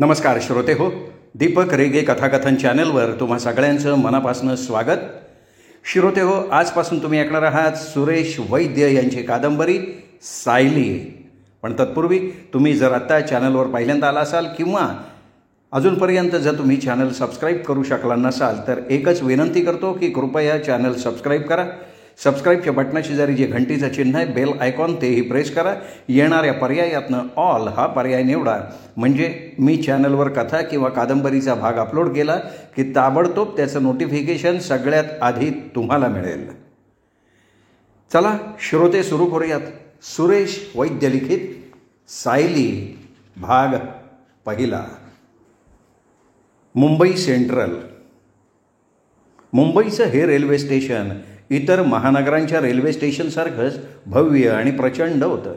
नमस्कार श्रोते हो, दीपक रेगे कथाकथन चॅनलवर तुम्हा सगळ्यांचं मनापासून स्वागत. श्रोते हो, आजपासून तुम्ही ऐकणार आहात सुरेश वैद्य यांची कादंबरी सायली. पण तत्पूर्वी तुम्ही जर आत्ता चॅनलवर पहिल्यांदा आला असाल किंवा अजूनपर्यंत जर तुम्ही चॅनल सबस्क्राईब करू शकला नसाल तर एकच विनंती करतो की कृपया चॅनल सबस्क्राईब करा. सबस्क्राईबच्या बटनाची जरी जे घंटीचं चिन्ह आहे बेल आयकॉन तेही प्रेस करा. येणाऱ्या पर्यायातनं ऑल हा पर्याय निवडा, म्हणजे मी चॅनलवर कथा किंवा कादंबरीचा भाग अपलोड केला की ताबडतोब त्याचं नोटिफिकेशन सगळ्यात आधी तुम्हाला मिळेल. चला श्रोते, सुरू करूयात. सुरेश वैद्य लिखित सायली भाग पहिला. मुंबई सेंट्रल. मुंबईचं हे रेल्वे स्टेशन इतर महानगरांच्या रेल्वे स्टेशनसारखंच भव्य आणि प्रचंड होतं.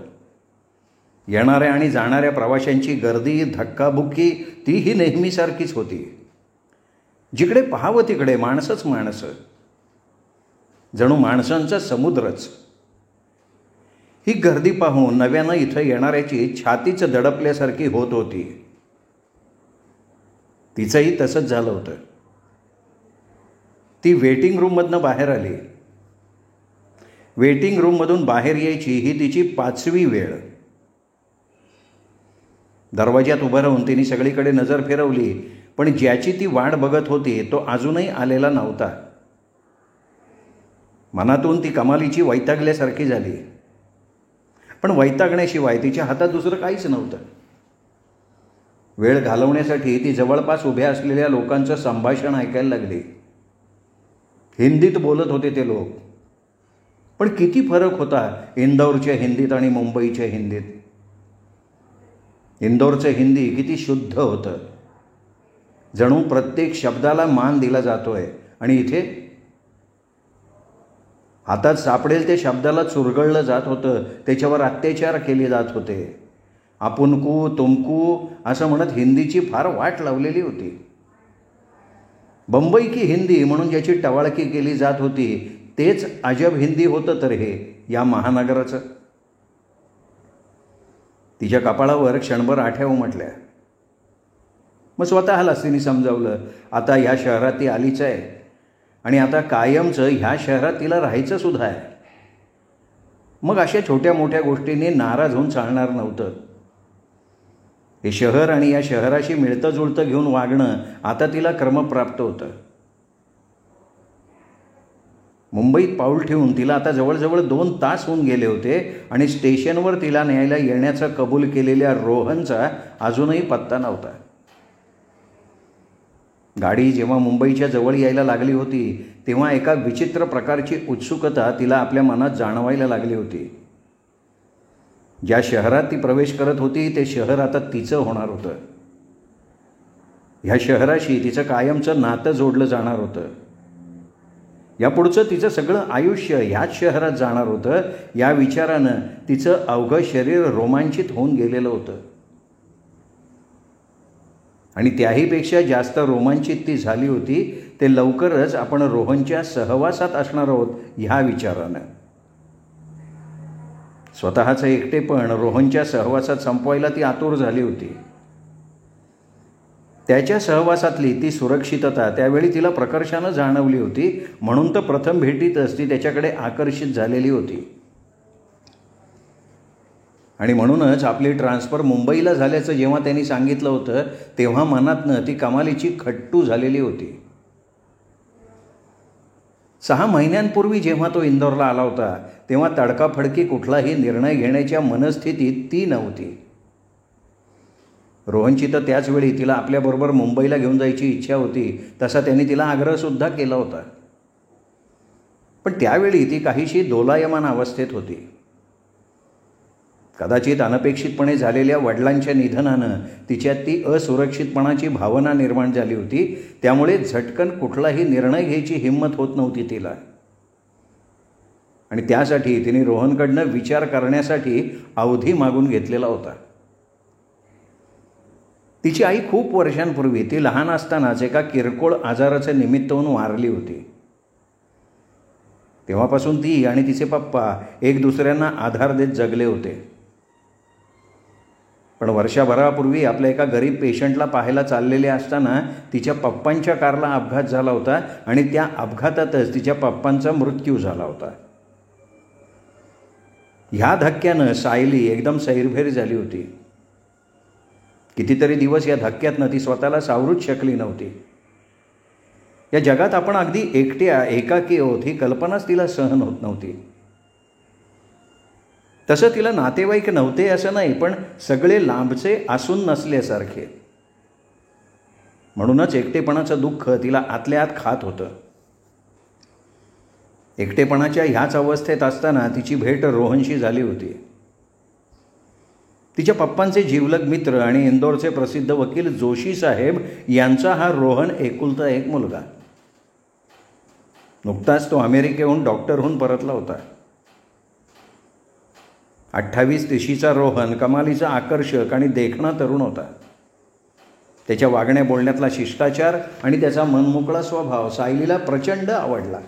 येणाऱ्या आणि जाणाऱ्या प्रवाशांची गर्दी, धक्काबुक्की तीही नेहमीसारखीच होती. जिकडे पाहावं तिकडे माणसंच माणसं, जणू माणसांचा समुद्रच. ही गर्दी पाहून नव्यानं इथं येणाऱ्याची छातीच दडपल्यासारखी होत होती. तिचंही तसंच झालं होतं. ती वेटिंग रूममधनं बाहेर आली. वेटिंग रूममधून बाहेर यायची ही तिची 5वी वेळ. दरवाज्यात उभं राहून तिने सगळीकडे नजर फिरवली, पण ज्याची ती वाट बघत होती तो अजूनही आलेला नव्हता. मनातून ती कमालीची वैतागल्यासारखी झाली, पण वैतागण्याशिवाय तिच्या हातात दुसरं काहीच नव्हतं. वेळ घालवण्यासाठी ती जवळपास उभ्या असलेल्या लोकांचं संभाषण ऐकायला लागली. हिंदीत बोलत होते ते लोक, पण किती फरक होता इंदौरच्या हिंदीत आणि मुंबईच्या हिंदीत. इंदौरचं हिंदी किती शुद्ध होतं, जणू प्रत्येक शब्दाला मान दिला जातोय, आणि इथे हातात सापडेल त्या शब्दाला चुरगळलं जात होतं, त्याच्यावर अत्याचार केले जात होते. आपुनकू तुमकू असं म्हणत हिंदीची फार वाट लावलेली होती. बंबई की हिंदी म्हणून ज्याची टवाळकी केली जात होती तेच अजब हिंदी होतं तर हे या महानगराचं. तिच्या कपाळावर क्षणभर आठ्या उमटल्या. मग स्वतःलाच तिने समजावलं, आता ह्या शहरात ती आलीच आहे आणि आता कायमचं ह्या शहरात तिला राहायचं सुद्धा आहे. मग अशा छोट्या मोठ्या गोष्टींनी नाराज होऊन चालणार नव्हतं. हे शहर आणि या शहराशी मिळतं जुळतं घेऊन वागणं आता तिला क्रमप्राप्त होतं. मुंबईत पाऊल ठेवून तिला आता जवळजवळ 2 तास होऊन गेले होते आणि स्टेशनवर तिला न्यायला येण्याचा कबूल केलेल्या रोहनचा अजूनही पत्ता नव्हता. गाडी जेव्हा मुंबईच्या जवळ यायला लागली होती तेव्हा एका विचित्र प्रकारची उत्सुकता तिला आपल्या मनात जाणवायला लागली होती. ज्या शहरात ती प्रवेश करत होती ते शहर आता तिचं होणार होतं. ह्या शहराशी तिचं कायमचं नातं जोडलं जाणार होतं. यापुढचं तिचं सगळं आयुष्य ह्याच शहरात जाणार होतं. या विचारानं तिचं अवघं शरीर रोमांचित होऊन गेलेलं होतं. आणि त्याहीपेक्षा जास्त रोमांचित ती झाली होती ते लवकरच आपण रोहनच्या सहवासात असणार आहोत ह्या विचारानं. स्वतःचं एकटेपण रोहनच्या सहवासात संपवायला ती आतुर झाली होती. त्याच्या सहवासातली ती सुरक्षितता त्यावेळी तिला प्रकर्षानं जाणवली होती, म्हणून तर प्रथम भेटीतच ती त्याच्याकडे आकर्षित झालेली होती. आणि म्हणूनच आपली ट्रान्सफर मुंबईला झाल्याचं जेव्हा त्यांनी सांगितलं होतं तेव्हा मनातनं ती कमालीची खट्टू झालेली होती. 6 महिन्यांपूर्वी जेव्हा तो इंदौरला आला होता तेव्हा तडकाफडकी कुठलाही निर्णय घेण्याच्या मनस्थितीत ती नव्हती. रोहनची तर त्याचवेळी तिला आपल्याबरोबर मुंबईला घेऊन जायची इच्छा होती, तसा त्यांनी तिला आग्रहसुद्धा केला होता. पण त्यावेळी ती काहीशी दोलायमान अवस्थेत होती. कदाचित अनपेक्षितपणे झालेल्या वडिलांच्या निधनानं तिच्यात ती असुरक्षितपणाची भावना निर्माण झाली होती. त्यामुळे झटकन कुठलाही निर्णय घ्यायची हिंमत होत नव्हती तिला. आणि त्यासाठी तिने रोहनकडनं विचार करण्यासाठी अवधी मागून घेतलेला होता. तिची आई खूप वर्षांपूर्वी ती लहान असतानाच एका किरकोळ आजाराचं निमित्त होऊन वारली होती. तेव्हापासून ती आणि तिचे पप्पा एक दुसऱ्यांना आधार देत जगले होते. पण वर्षभरापूर्वी आपल्या एका गरीब पेशंटला पाहायला चाललेले असताना तिच्या पप्पांच्या कारला अपघात झाला होता आणि त्या अपघातातच तिच्या पप्पांचा मृत्यू झाला होता. ह्या धक्क्यानं सायली एकदम सैरभैर झाली होती. कितीतरी दिवस या धक्क्यातनं ती स्वतःला सावरूच शकली नव्हती. या जगात आपण अगदी एकट्या एकाकी आहोत ही कल्पनाच तिला सहन होत नव्हती. तसं तिला नातेवाईक नव्हते असं नाही, पण सगळे लांबचे असून नसल्यासारखे. म्हणूनच एकटेपणाचं दुःख तिला आतल्या आत खात होतं. एकटेपणाच्या ह्याच अवस्थेत असताना तिची भेट रोहनशी झाली होती. तिच्या पप्पांचे जिवलग मित्र आणि इंदोरचे प्रसिद्ध वकील जोशी साहेब यांचा हा रोहन एकुलता एक मुलगा. नुकताच तो अमेरिकेहून डॉक्टर होऊन परतला होता. 28-30चा रोहन कमालीचा आकर्षक आणि देखणा तरुण होता. त्याच्या वागण्या बोलण्यातला शिष्टाचार आणि त्याचा मनमोकळा स्वभाव सायलीला प्रचंड आवडला.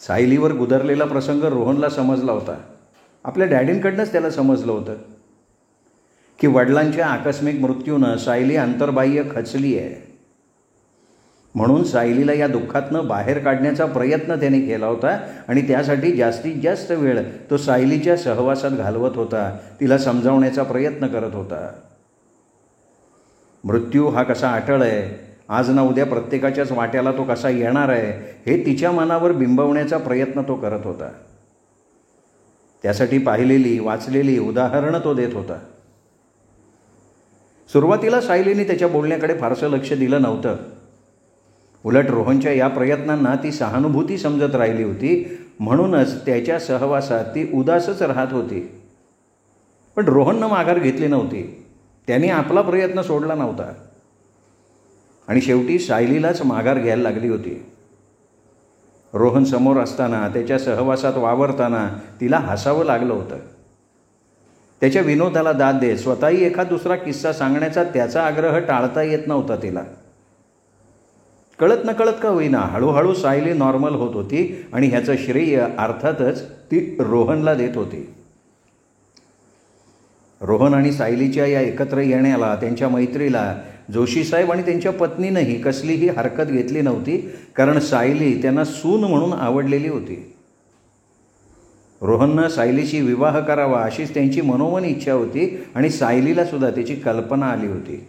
सायलीवर गुदरलेला प्रसंग रोहनला समजला होता. आपल्या डॅडींकडनंच त्याला समजलं होतं की वडिलांच्या आकस्मिक मृत्यूनं सायली अंतर्बाह्य खचली आहे. म्हणून सायलीला या दुःखातनं बाहेर काढण्याचा प्रयत्न त्याने केला होता आणि त्यासाठी जास्तीत जास्त वेळ तो सायलीच्या सहवासात घालवत होता, तिला समजावण्याचा प्रयत्न करत होता. मृत्यू हा कसा अटळ आहे, आज ना उद्या प्रत्येकाच्याच वाट्याला तो कसा येणार आहे, हे तिच्या मनावर बिंबवण्याचा प्रयत्न तो करत होता. त्यासाठी पाहिलेली वाचलेली उदाहरणं तो देत होता. सुरुवातीला सायलीने त्याच्या बोलण्याकडे फारसं लक्ष दिलं नव्हतं. उलट रोहनच्या या प्रयत्नांना ती सहानुभूती समजत राहिली होती. म्हणूनच त्याच्या सहवासात ती उदासच राहत होती. पण रोहननं माघार घेतली नव्हती. त्याने आपला प्रयत्न सोडला नव्हता आणि शेवटी सायलीलाच माघार घ्यायला लागली होती. रोहन समोर असताना, त्याच्या सहवासात वावरताना तिला हसावं लागलं होतं. त्याच्या विनोदाला दाद देत स्वतःही एखाद दुसरा किस्सा सांगण्याचा त्याचा आग्रह टाळता येत नव्हता तिला. कळत नकळत का होईना हळूहळू सायली नॉर्मल होत होती आणि ह्याचं श्रेय अर्थातच ती रोहनला देत होती. रोहन आणि सायलीच्या या एकत्र येण्याला, त्यांच्या मैत्रीला जोशीसाहेब आणि त्यांच्या पत्नीनंही कसलीही हरकत घेतली नव्हती, कारण सायली त्यांना सून म्हणून आवडलेली होती. रोहननं सायलीशी विवाह करावा अशीच त्यांची मनोमन इच्छा होती आणि सायलीला सुद्धा त्याची कल्पना आली होती.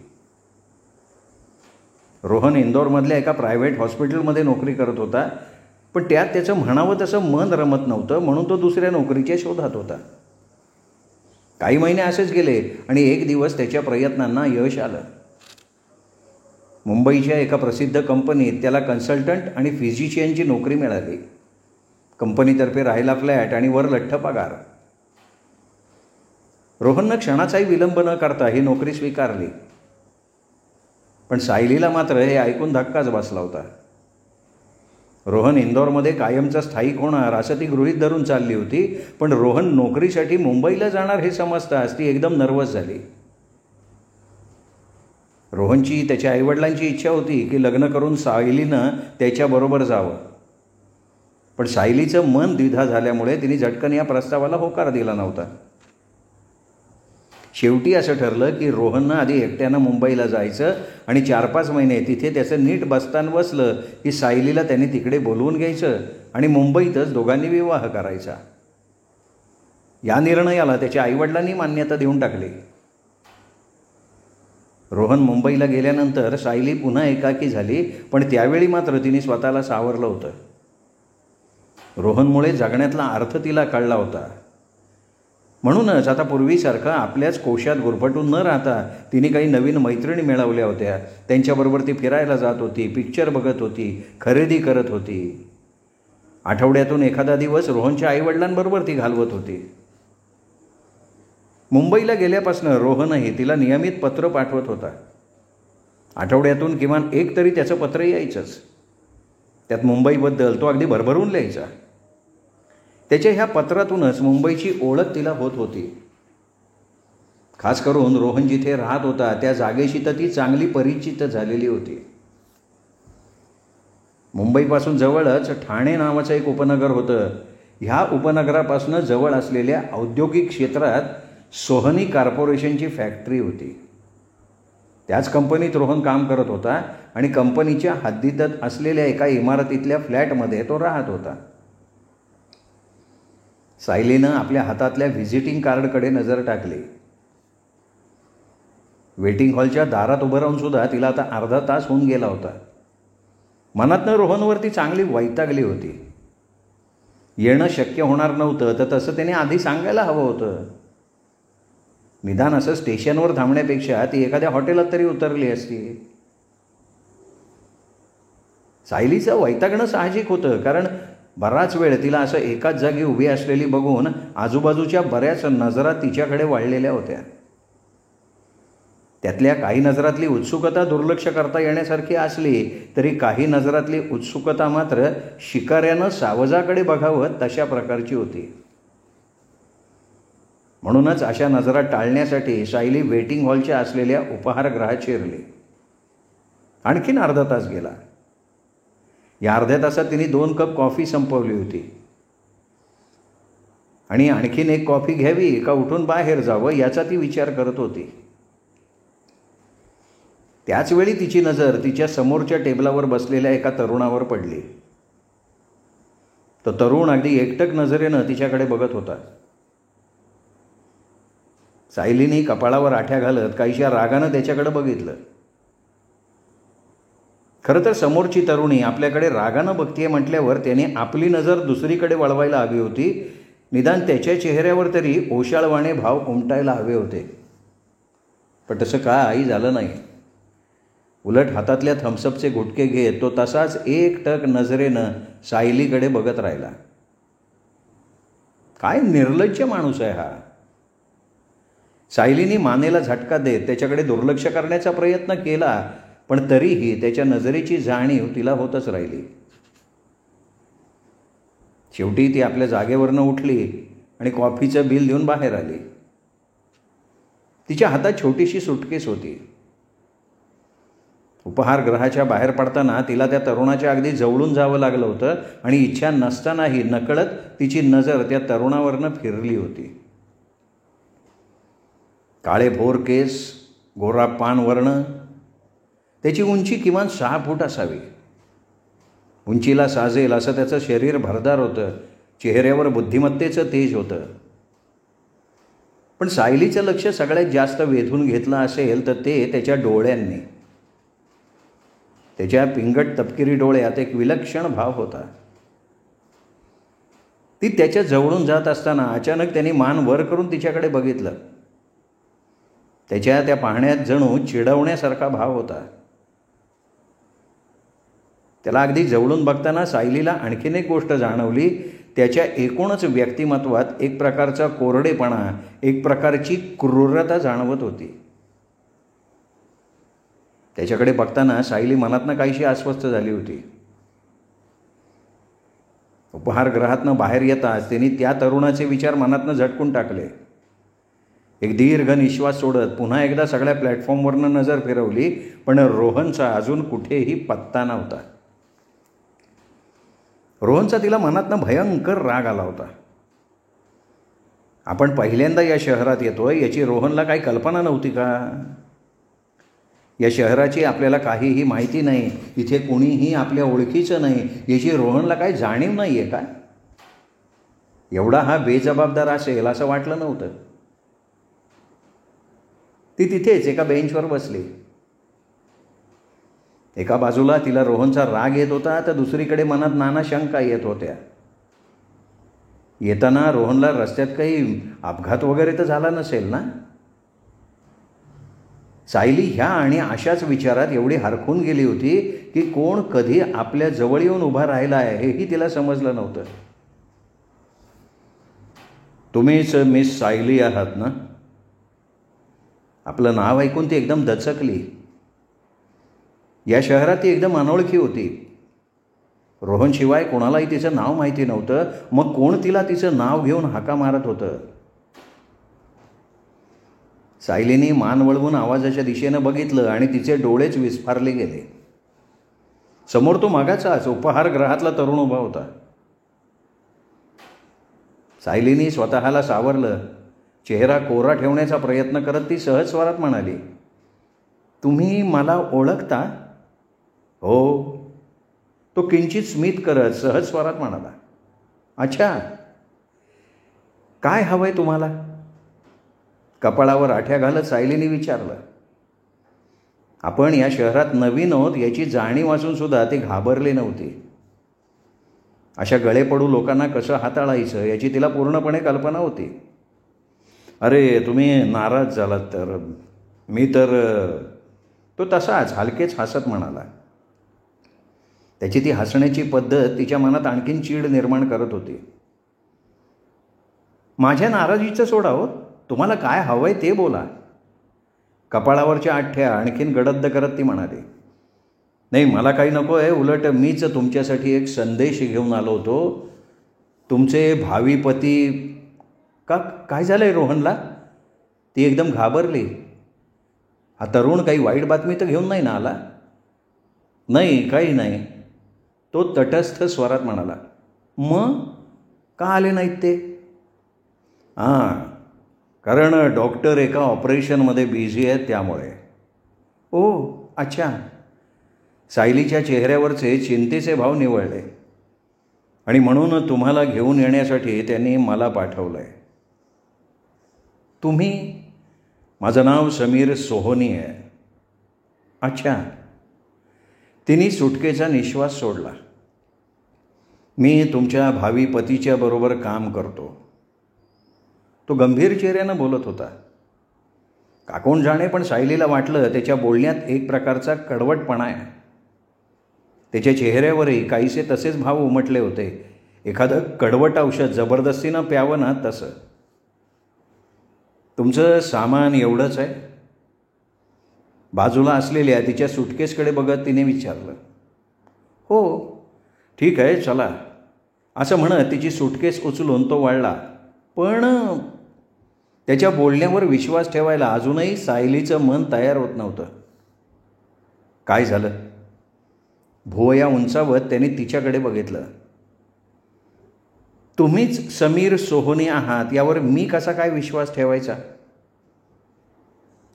रोहन इंदोरमधल्या एका प्रायव्हेट हॉस्पिटलमध्ये नोकरी करत होता, पण त्यात त्याचं म्हणावं तसं मन रमत नव्हतं, म्हणून तो दुसऱ्या नोकरीच्या शोधात होता. काही महिने असेच गेले आणि एक दिवस त्याच्या प्रयत्नांना यश आलं. मुंबईच्या एका प्रसिद्ध कंपनीत त्याला कन्सल्टंट आणि फिजिशियनची नोकरी मिळाली. कंपनीतर्फे राहायला फ्लॅट आणि वर लठ्ठ पगार. रोहननं क्षणाचाही विलंब न करता ही नोकरी स्वीकारली. पण सायलीला मात्र हे ऐकून धक्काच बसला होता. रोहन इंदोरमध्ये कायमचा स्थायिक होणार असं ती गृहीत धरून चालली होती, पण रोहन नोकरीसाठी मुंबईला जाणार हे समजताच ती एकदम नर्वस झाली. रोहनची त्याच्या आईवडिलांची इच्छा होती की लग्न करून सायलीनं त्याच्याबरोबर जावं, पण सायलीचं मन द्विधा झाल्यामुळे तिने झटकन या प्रस्तावाला होकार दिला नव्हता. शेवटी असं ठरलं की रोहननं आधी एकट्यानं मुंबईला जायचं आणि 4-5 महिने तिथे त्याचं नीट बस्तान बसलं की सायलीला त्याने तिकडे बोलवून घ्यायचं आणि मुंबईतच दोघांनी विवाह करायचा. या निर्णयाला त्याच्या आईवडिलांनी मान्यता देऊन टाकली. रोहन मुंबईला गेल्यानंतर सायली पुन्हा एकाकी झाली, पण त्यावेळी मात्र तिने स्वतःला सावरलं होतं. रोहनमुळे जगण्यातला अर्थ तिला कळला होता. म्हणूनच आता पूर्वीसारखं आपल्याच कोशात गुरफटून न राहता तिने काही नवीन मैत्रिणी मिळवल्या होत्या. त्यांच्याबरोबर ती फिरायला जात होती, पिक्चर बघत होती, खरेदी करत होती. आठवड्यातून एखादा दिवस रोहनच्या आईवडिलांबरोबर ती घालवत होती. मुंबईला गेल्यापासून रोहनही तिला नियमित पत्र पाठवत होता. आठवड्यातून किमान एक तरी त्याचं पत्र यायचंच. त्यात मुंबईबद्दल तो अगदी भरभरून लिहायचा. त्याच्या ह्या पत्रातूनच मुंबईची ओळख तिला होत होती. खास करून रोहन जिथे राहत होता त्या जागेशी तर ती चांगली परिचित झालेली होती. मुंबईपासून जवळच ठाणे नावाचं एक उपनगर होतं. ह्या उपनगरापासून जवळ असलेल्या औद्योगिक क्षेत्रात सोहनी कॉर्पोरेशनची फॅक्टरी होती. त्याच कंपनीत रोहन काम करत होता आणि कंपनीच्या हद्दीतच असलेल्या एका इमारतीतल्या फ्लॅटमध्ये तो राहत होता. सायलीनं आपल्या हातातल्या व्हिजिटिंग कार्डकडे नजर टाकली. वेटिंग हॉलच्या दारात उभं राहून सुद्धा तिला आता अर्धा तास होऊन गेला होता. मनातनं रोहनवरती चांगली वैतागली होती. येणं शक्य होणार नव्हतं तर तसं त्याने आधी सांगायला हवं होतं. निदान असं स्टेशनवर थांबण्यापेक्षा ती एखाद्या हॉटेलात तरी उतरली असती. सायलीचं वैतागणं साहजिक होतं, कारण बराच वेळ तिला असं एकाच जागी उभी असलेली बघून आजूबाजूच्या बऱ्याच नजरा तिच्याकडे वळलेल्या होत्या. त्यातल्या काही नजरातली उत्सुकता दुर्लक्ष करता येण्यासारखी असली तरी काही नजरातली उत्सुकता मात्र शिकाऱ्यानं सावजाकडे बघावं तशा प्रकारची होती. म्हणूनच अशा नजरा टाळण्यासाठी सायली वेटिंग हॉलच्या असलेल्या उपाहारगृहात शिरली. आणखीन अर्धा तास गेला. या अर्ध्या तासात तिने 2 कप कॉफी संपवली होती आणि आणखीन एक कॉफी घ्यावी का उठून बाहेर जावं याचा ती विचार करत होती. त्याचवेळी तिची नजर तिच्या समोरच्या टेबलावर बसलेल्या एका तरुणावर पडली. तो तरुण अगदी एकटक नजरेनं तिच्याकडे बघत होता. सायलीने कपाळावर आठ्या घालत काहीशा रागानं त्याच्याकडे बघितलं. खरं तर समोरची तरुणी आपल्याकडे रागानं बघतीये म्हटल्यावर त्याने आपली नजर दुसरीकडे वळवायला हवी होती. निदान त्याच्या चेहऱ्यावर तरी ओशाळवाणे भाव उमटायला हवे होते. पण तसं काही झालं नाही. उलट हातातल्या थम्सअपचे गुटके घेत तो तसाच एकटक नजरेनं सायलीकडे बघत राहिला. काय निर्लज्ज माणूस आहे हा. सायलीने मानेला झटका देत त्याच्याकडे दुर्लक्ष करण्याचा प्रयत्न केला, पण तरीही त्याच्या नजरेची जाणीव तिला होतच राहिली. शेवटी ती आपल्या जागेवरनं उठली आणि कॉफीचं बिल देऊन बाहेर आली. तिच्या हातात छोटीशी सुटकेस होती. उपहारगृहाच्या बाहेर पडताना तिला त्या तरुणाच्या अगदी जवळून जावं लागलं होतं आणि इच्छा नसतानाही नकळत तिची नजर त्या तरुणावरनं फिरली होती. काळे भोर केस, गोरा पान वर्ण, त्याची उंची किमान 6 फूट असावी. उंचीला साजेल असं त्याचं शरीर भरदार होतं. चेहऱ्यावर बुद्धिमत्तेचं तेज होतं. पण सायलीचं लक्ष सगळ्यात जास्त वेधून घेतलं असेल तर ते त्याच्या डोळ्यांनी. त्याच्या पिंगट तपकिरी डोळ्यात एक विलक्षण भाव होता. ती त्याच्या जवळून जात असताना अचानक त्यांनी मान वर करून तिच्याकडे बघितलं. त्याच्या त्या पाहण्यात जणू चिडवण्यासारखा भाव होता. त्याला अगदी जवळून बघताना सायलीला आणखीन एक गोष्ट जाणवली. त्याच्या एकूणच व्यक्तिमत्वात एक प्रकारचा कोरडेपणा, एक प्रकारची क्रूरता जाणवत होती. त्याच्याकडे बघताना सायली मनातनं काहीशी अस्वस्थ झाली होती. उपहारगृहातनं बाहेर येताच त्यांनी त्या तरुणाचे विचार मनातनं झटकून टाकले. एक दीर्घ निश्वास सोडत पुन्हा एकदा सगळ्या प्लॅटफॉर्मवरनं नजर फिरवली, पण रोहनचा अजून कुठेही पत्ता नव्हता. रोहनचा तिला मनातनं भयंकर राग आला होता. आपण पहिल्यांदा या शहरात येतोय याची रोहनला काही कल्पना नव्हती का? या शहराची आपल्याला काहीही माहिती नाही, इथे कुणीही आपल्या ओळखीचं नाही याची रोहनला काही जाणीव नाही आहे का? एवढा हा बेजबाबदार असेल असं वाटलं नव्हतं. ती तिथेच एका बेंचवर बसली. एका बाजूला तिला रोहनचा राग येत होता तर दुसरीकडे मनात नाना शंका येत होत्या. येताना रोहनला रस्त्यात काही अपघात वगैरे तर झाला नसेल ना? सायली ह्या आणि अशाच विचारात एवढी हरखून गेली होती की कोण कधी आपल्या जवळ येऊन उभा राहिला आहे हेही तिला समजलं नव्हतं. तुम्हीच मिस सायली आहात ना? आपलं नाव ऐकून ती एकदम दचकली. या शहरात ती एकदम अनोळखी होती. रोहनशिवाय कोणालाही तिचं नाव माहिती नव्हतं. मग कोण तिला तिचं नाव घेऊन हाका मारत होतं? सायलीने मान वळवून आवाजाच्या दिशेनं बघितलं आणि तिचे डोळेच विस्फारले गेले. समोर तो मागाचाच उपहारगृहातला तरुण उभा होता. सायलीने स्वतःला सावरलं चेहरा कोरा ठेवण्याचा प्रयत्न करत ती सहज स्वरात म्हणाली, तुम्ही मला ओळखता? हो. तो किंचित स्मित करत सहज स्वरात म्हणाला, अच्छा, काय हवंय तुम्हाला? कपाळावर आठ्या घालत सायलीने विचारलं. आपण या शहरात नवीन आहोत याची जाणीव असून सुद्धा ती घाबरली नव्हती. अशा गळे पडू लोकांना कसं हाताळायचं याची तिला पूर्णपणे कल्पना होती. अरे तुम्ही नाराज झालात तर मी तर, तो तसाच हलकेच हसत म्हणाला. त्याची ती हसण्याची पद्धत तिच्या मनात आणखीन चीड निर्माण करत होती. माझ्या नाराजीचं सोडा हो, तुम्हाला काय हवंय ते बोला. कपाळावरच्या आठ्या आणखीन गडद करत ती म्हणाली, नाही मला काही नको आहे, उलट मीच तुमच्यासाठी एक संदेश घेऊन आलो होतो. तुमचे भावी पती का काय झालं आहे रोहनला? ती एकदम घाबरली. हा तरुण काही वाईट बातमी तर घेऊन नाही ना आला? नाही, काही नाही, तो तटस्थ स्वरात म्हणाला. मग का आले नाहीत ते? हां, कारण डॉक्टर एका ऑपरेशनमध्ये बिझी आहेत त्यामुळे. ओ अच्छा. सायलीच्या चेहऱ्यावरचे चिंतेचे भाव निवळले. आणि म्हणून तुम्हाला घेऊन येण्यासाठी त्यांनी मला पाठवलं आहे. तुम्ही? माझं नाव समीर सोहोनी आहे. अच्छा. तिने सुटकेचा निश्वास सोडला. मी तुमच्या भावी पतीच्या बरोबर काम करतो. तो गंभीर चेहऱ्यानं बोलत होता. का कोण जाणे, पण सायलीला वाटलं त्याच्या बोलण्यात एक प्रकारचा कडवटपणा आहे. त्याच्या चेहऱ्यावरही काहीसे तसेच भाव उमटले होते. एखादं कडवट औषध जबरदस्तीनं प्यावं ना तसं. तुमचं सामान एवढंच आहे? बाजूला असलेल्या तिच्या सुटकेसकडे बघत तिने विचारलं. हो. ठीक आहे, चला, असं म्हणत तिची सुटकेस उचलून तो वळला. पण त्याच्या बोलण्यावर विश्वास ठेवायला अजूनही सायलीचं मन तयार होत नव्हतं. काय झालं? भुवया उंचावत त्याने तिच्याकडे बघितलं. तुम्हीच समीर सोहोनी आहात यावर मी कसा काय विश्वास ठेवायचा?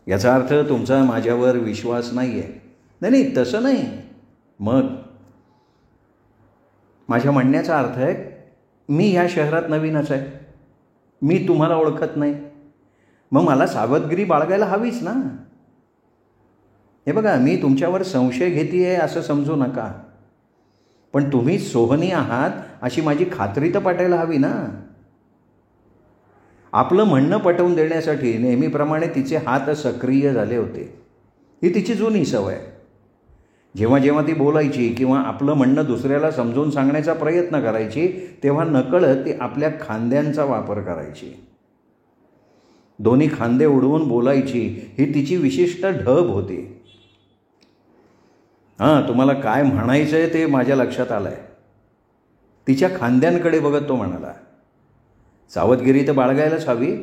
याचा अर्थ तुमचा माझ्यावर विश्वास नाही आहे? नाही, तसं नाही. मग? माझ्या म्हणण्याचा अर्थ आहे, मी ह्या शहरात नवीनच आहे, मी तुम्हाला ओळखत नाही, मग मला सावधगिरी बाळगायला हवीच ना. हे बघा, मी तुमच्यावर संशय घेते असं समजू नका, पण तुम्ही सोहनी आहात अशी माझी खात्री तर पटायला हवी ना. आपलं म्हणणं पटवून देण्यासाठी नेहमीप्रमाणे तिचे हात सक्रिय झाले होते. ही तिची जुनी सवय. जेव्हा जेव्हा ती बोलायची किंवा आपलं म्हणणं दुसऱ्याला समजून सांगण्याचा प्रयत्न करायची तेव्हा नकळत ती आपल्या खांद्यांचा वापर करायची. दोन्ही खांदे उडवून बोलायची ही तिची विशिष्ट ढब होती. हां, तुम्हाला काय म्हणायचं आहे ते माझ्या लक्षात आलं आहे. तिच्या खांद्यांकडे बघत तो म्हणाला. सावधगिरी तर बाळगायलाच हवी,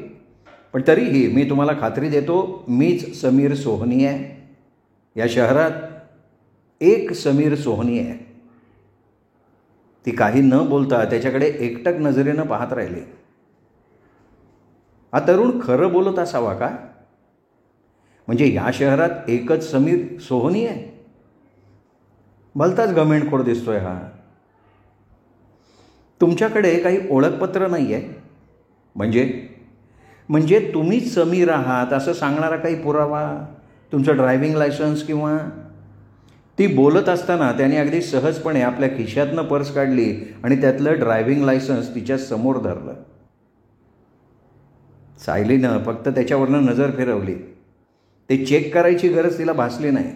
पण तरीही मी तुम्हाला खात्री देतो, मीच समीर सोहोनी आहे. या शहरात एक समीर सोहोनी आहे. ती काही न बोलता त्याच्याकडे एकटक नजरेनं पाहत राहिली. हा तरुण खरं बोलत असावा का? म्हणजे या शहरात एकच समीर सोहोनी आहे? भलताच गमेंडखोर दिसतोय हा. तुमच्याकडे काही ओळखपत्र नाही आहे? म्हणजे तुम्हीच समीर आहात असं सांगणारा काही पुरावा, तुमचं ड्रायव्हिंग लायसन्स किंवा? ती बोलत असताना त्याने अगदी सहजपणे आपल्या खिशातनं पर्स काढली आणि त्यातलं ड्रायव्हिंग लायसन्स तिच्या समोर धरलं. सायलीनं फक्त त्याच्यावरनं नजर फिरवली. ते चेक करायची गरज तिला भासली नाही.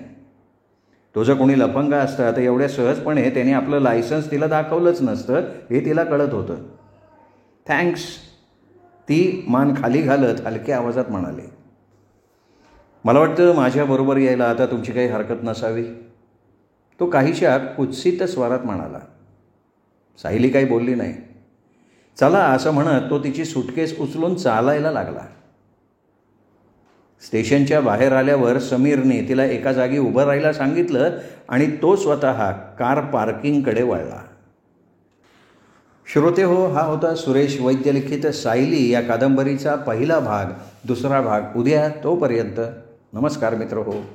तो जर कोणी लफंगा असता तर एवढ्या सहजपणे त्याने आपलं लायसन्स तिला दाखवलंच नसतं हे तिला कळत होतं. थँक्स, ती मान खाली घालत हलक्या आवाजात म्हणाली. मला वाटतं माझ्याबरोबर यायला आता तुमची काही हरकत नसावी. तो काहीशा कुत्सित स्वरात म्हणाला. सायली काही बोलली नाही. चला, असं म्हणत तो तिची सुटकेस उचलून चालायला लागला. स्टेशनच्या बाहेर आल्यावर समीरने तिला एका जागी उभं राहायला सांगितलं आणि तो स्वतः कार पार्किंगकडे वळला. श्रोते हो, हा होता सुरेश वैद्य लिखित सायली या कादंबरीचा पहिला भाग. दुसरा भाग उद्या. तोपर्यंत नमस्कार मित्र हो.